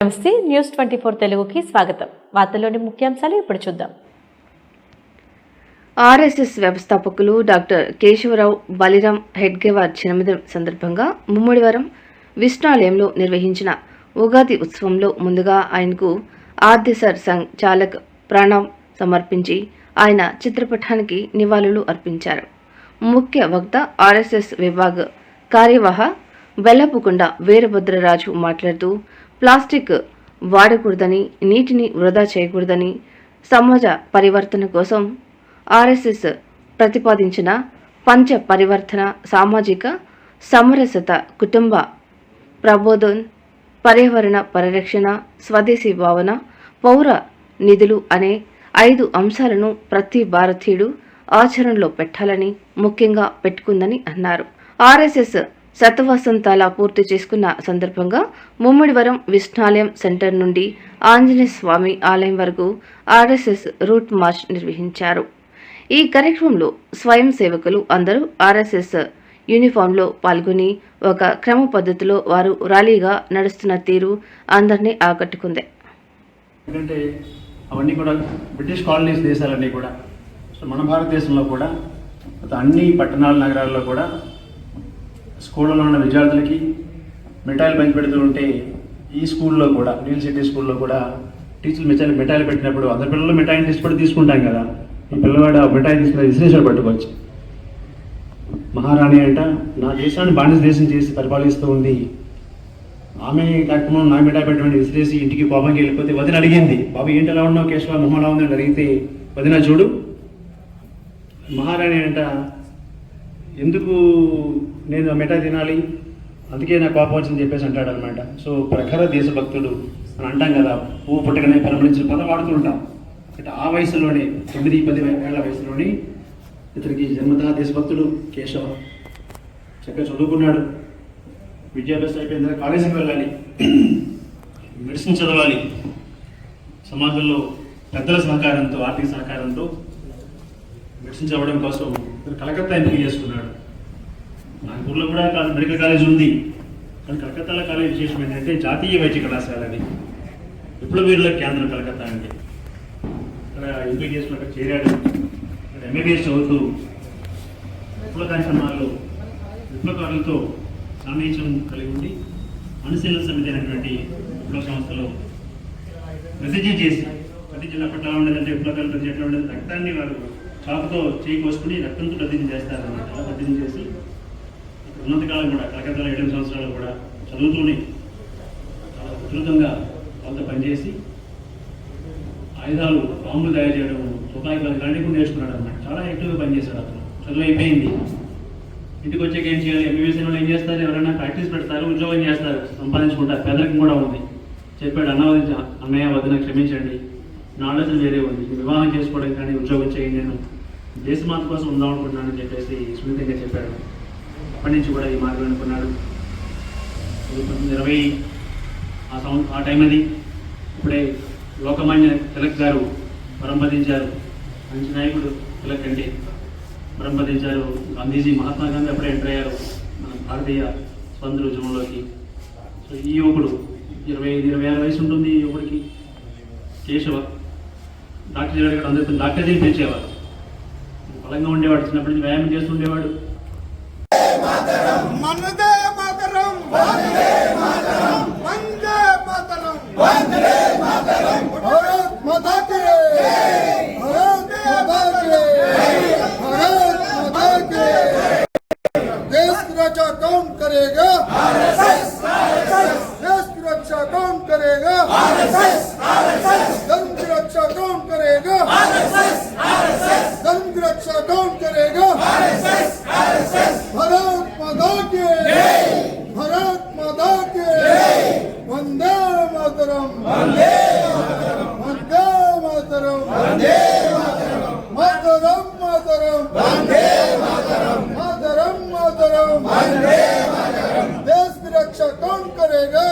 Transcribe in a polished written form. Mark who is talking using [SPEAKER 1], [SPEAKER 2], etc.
[SPEAKER 1] నమస్తే న్యూస్ 24 తెలుగుకి స్వాగతం. వార్తల్లోని ముఖ్యాంశాలు ఇప్పుడు చూద్దాం.
[SPEAKER 2] ఆర్ఎస్ఎస్ వ్యవస్థాపకులు డాక్టర్ కేశవరావు బలిరాం హెడ్గేవార్ జన్మదినం సందర్భంగా ముమ్మడివరం విష్ణాలయంలో నిర్వహించిన ఉగాది ఉత్సవంలో ముందుగా ఆయనకు ఆర్దిసర్ సంఘ్ చాలక్ ప్రణాం సమర్పించి ఆయన చిత్రపటానికి నివాళులు అర్పించారు. ముఖ్య వక్త ఆర్ఎస్ఎస్ విభాగ్ కార్యవాహ వెల్లపుకొండ వీరభద్రరాజు మాట్లాడుతూ ప్లాస్టిక్ వాడకూడదని, నీటిని వృధా చేయకూడదని, సమాజ పరివర్తన కోసం ఆర్ఎస్ఎస్ ప్రతిపాదించిన పంచ పరివర్తన, సామాజిక సమరసత, కుటుంబ ప్రబోధన్, పర్యావరణ పరిరక్షణ, స్వదేశీ భావన, పౌర నిధులు అనే 5 అంశాలను ప్రతి భారతీయుడు ఆచరణలో పెట్టాలని ముఖ్యంగా పెట్టుకుందని అన్నారు. ఆర్ఎస్ఎస్ శతవసంతాల పూర్తి చేసుకున్న సందర్భంగా ముమ్మడివరం విష్ణాలయం సెంటర్ నుండి ఆంజనేయ స్వామి ఆలయం వరకు ఆర్ఎస్ఎస్ రూట్ మార్చ్ నిర్వహించారు. ఈ కార్యక్రమంలో స్వయం సేవకులు అందరూ ఆర్ఎస్ఎస్ యూనిఫామ్లో పాల్గొని ఒక క్రమ పద్ధతిలో వారు ర్యాలీగా నడుస్తున్న తీరు అందరినీ ఆకట్టుకుంది.
[SPEAKER 3] ఎందుకంటే అవన్నీ కూడా బ్రిటిష్ కాలనీస్ దేశాలన్నీ కూడా మన భారతదేశంలో కూడా అన్ని పట్టణాల నగరాల్లో కూడా స్కూళ్ళలో ఉన్న విద్యార్థులకి మిఠాయిలు పంచిపెడుతూ ఉంటే ఈ స్కూల్లో కూడా న్యూ సిటీ స్కూల్లో కూడా టీచర్లు మిఠాయిలు పెట్టినప్పుడు అందరి పిల్లలు మిఠాయిని ఇష్టపడి తీసుకుంటాం కదా, ఈ పిల్లవాడు ఆ మిఠాయి తీసుకుని విశ్లేషణ పట్టుకోవచ్చు. మహారాణి అంట నా దేశాన్ని బానిస దేశం చేసి పరిపాలిస్తూ ఉంది, ఆమె కార్యక్రమం నా మిఠాయి పెట్టమని విసిరేసి ఇంటికి కోపంకి వెళ్ళిపోతే వదిన అడిగింది, బాబు ఏంటి ఎలా ఉన్నావు కేశవ, మొహం ఎలా ఉందని అడిగితే వదిన చూడు మహారాణి అంట ఎందుకు నేను మిఠాయి తినాలి, అందుకే నాకు కోపం వచ్చిందని చెప్పేసి అంటాడు అనమాట. సో ప్రఖర దేశభక్తుడు అని అంటాం కదా, పువ్వు పుట్టకనే పరిమళించిన పదం వాడుతూ ఉంటాం. అంటే ఆ వయసులోనే 9-10 ఏళ్ల వయసులోనే ఇతనికి జన్మతః దేశభక్తుడు కేశవ. చక్కగా చదువుకున్నాడు, విద్యాభ్యాసం అయిపోయిన తర్వాత కాలేజీకి వెళ్ళాలి, మెడిసిన్ చదవాలి, సమాజంలో పెద్దల సహకారంతో, ఆర్థిక సహకారంతో మెడిసిన్ చదవడం కోసం కలకత్తా ఎంపిక చేసుకున్నాడు. నాగపూర్లో కూడా మెడికల్ కాలేజ్ ఉంది, కానీ కలకత్తాలో కాలేజ్ విశేషం ఏంటంటే జాతీయ వైద్య కళాశాల అని, విప్లవీరుల కేంద్రం కలకత్తా అంటే. అక్కడ ఎంపిక చేసుకుని అక్కడ చేరాడు. అక్కడ ఎంబీబీఎస్ చదువుతూ విప్లవ కార్యక్రమాల్లో విప్లవకారులతో సాన్నిహిత్యం కలిగి ఉండి అనుశీలన సమితి అనేటువంటి విప్లవ సంస్థలో ప్రతిజ్ఞ చేసి, ప్రతిజ్ఞ అప్పట్లో ఉండేదంటే విప్లవకారులు ప్రతిజ్ఞ ఎట్లా ఉండేది, రక్తాన్ని వారు చాకుతో చేయి కోసుకుని రక్తంతో ప్రతిజ్ఞ చేస్తారన్నమాట. అలా ప్రతిజ్ఞ చేసి ఉన్నతకాలం కూడా కలకత్తాలో 7 సంవత్సరాలు కూడా చదువుతూనే చాలా ఉధృతంగా వాళ్ళతో పనిచేసి ఆయుధాలు, బాంబులు తయారు చేయడం, తుపాకీ ఇలాంటివి కూడా నేర్చుకున్నాడు అన్నమాట. చాలా యాక్టివ్గా పనిచేశాడు అతను. చదువు అయిపోయింది, ఇంటికి వచ్చాక ఏం చేయాలి, ఎంబీబీఎస్ వాళ్ళు ఏం చేస్తారు, ఎవరైనా ప్రాక్టీస్ పెడతారు, ఉద్యోగం చేస్తారు, సంపాదించుకుంటారు, పేదరికం కూడా ఉంది. చెప్పాడు, అన్నయ్య వదిన క్షమించండి, నా ఆలోచన వేరే ఉంది, వివాహం చేసుకోవడం కానీ ఉద్యోగం చేయండి, నేను దేశమాత కోసం ఉందాం అనుకుంటున్నానని చెప్పేసి సున్నితంగా చెప్పాడు. అప్పటి నుంచి కూడా ఈ మార్గం అనుకున్నాడు. 1920 ఆ టైం అది. ఇప్పుడే లోకమాన్య తిలక్ గారు పరంపదించారు, మంచి నాయకుడు తిలక్ అంటే పరంపదించారు. గాంధీజీ, మహాత్మా గాంధీ అప్పుడే ఎంటర్ అయ్యారు మన భారతీయ స్వంత ఉద్యమంలోకి. సో ఈ యువకుడు 25-26 వయసు ఉంటుంది ఈ యువకుడికి. కేశవ డాక్టర్ చేయడానికి అందరితో డాక్టర్ చేసి పెంచేవారు, బలంగా ఉండేవాడు, చిన్నప్పటి నుంచి వ్యాయామం చేస్తుండేవాడు.
[SPEAKER 4] देश की रक्षा कौन करेगा, देश की रक्षा कौन करेगा, धर्म की रक्षा कौन करेगा, धर्म की रक्षा कौन करेगा, भारत माता के, भारत माता के, वंदे मातरम, वंदे मातरम, मातरम, मातरम, मातरम, मातरम, देश की रक्षा कौन करेगा।